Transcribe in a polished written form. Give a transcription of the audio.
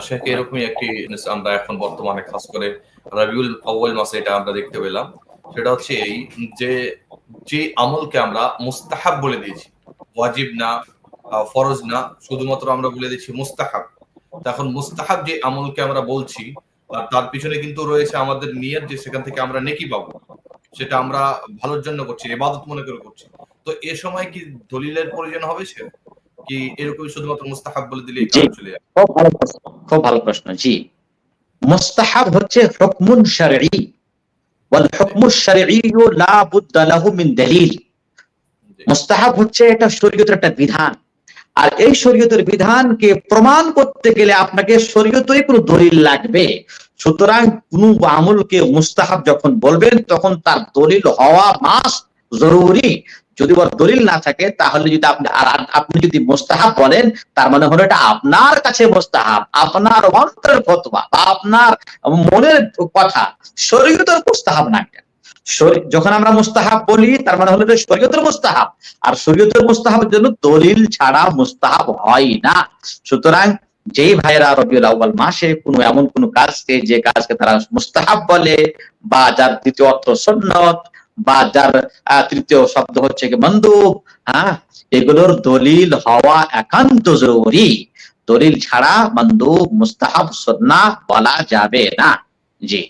শেখ এরকমই একটি আমরা এখন বর্তমানে খাস করে রবিউল আউয়াল মাসে এটা আমরা দেখতে পেলাম। সেটা হচ্ছে এই যে, যে আমলকে আমরা মুস্তাহাব বলে দিয়েছি, ওয়াজিব না, ফরজ না, শুধুমাত্র আমরা বলে দিয়েছি মুস্তাহাব। এখন মুস্তাহাব যে আমলকে আমরা বলছি তার পিছনে কিন্তু রয়েছে আমাদের নিয়ত যে সেখান থেকে আমরা নেকি পাবো। সেটা আমরা ভালোর জন্য করছি, ইবাদত মনে করে করছি। তো এ সময় কি দলিলের প্রয়োজন হবে সে? কি এরকমই শুধুমাত্র মুস্তাহাব বলে দিলেই জি, কাজ চলে যাবে? খুব ভালো প্রশ্ন, খুব ভালো প্রশ্ন। জি, মুস্তাহাব হচ্ছে হুকমুন শারঈ, ওয়াল হুকমু শারঈ লা বুদ্দা লাহু মিন দলিল। মুস্তাহাব হচ্ছে এটা শরীয়তের একটা বিধান, আর এই শরীয়তের বিধানকে প্রমাণ করতে গেলে আপনাকে শরীয়তের কোনো দলিল লাগবে। সুতরাং কোন আমলকে মুস্তাহাব যখন বলবেন তখন তার দলিল হওয়া মাস্ট, জরুরি। যদি ওর দলিল না থাকে তাহলে যদি আপনি যদি মুস্তাহাব বলেন, তার মানে হলো এটা আপনার কাছে মুস্তাহাব, আপনার অন্তরের ফতোয়া বা আপনার মনের কথা, শরীয়তের মুস্তাহাব না। যখন আমরা মুস্তাহাব বলি তার মানে হলো যে শরীয়তের মুস্তাহাব, আর শরীয়তের মুস্তাহাবের জন্য দলিল ছাড়া মুস্তাহাব হয় না। সুতরাং যেই ভাইরা রবিউল আউয়াল মাসে কোনো এমন কোনো কাজকে, যে কাজকে তারা মুস্তাহাব বলে, বা যার দ্বিতীয় অর্থ সুন্নত, বা যার তৃতীয় শব্দ হচ্ছে কি মানদুব, হ্যাঁ, এগুলোর দলিল হওয়া একান্ত জরুরি। দলিল ছাড়া মানদুব, মুস্তাহাব, সুন্নাহ বলা যাবে না। জি।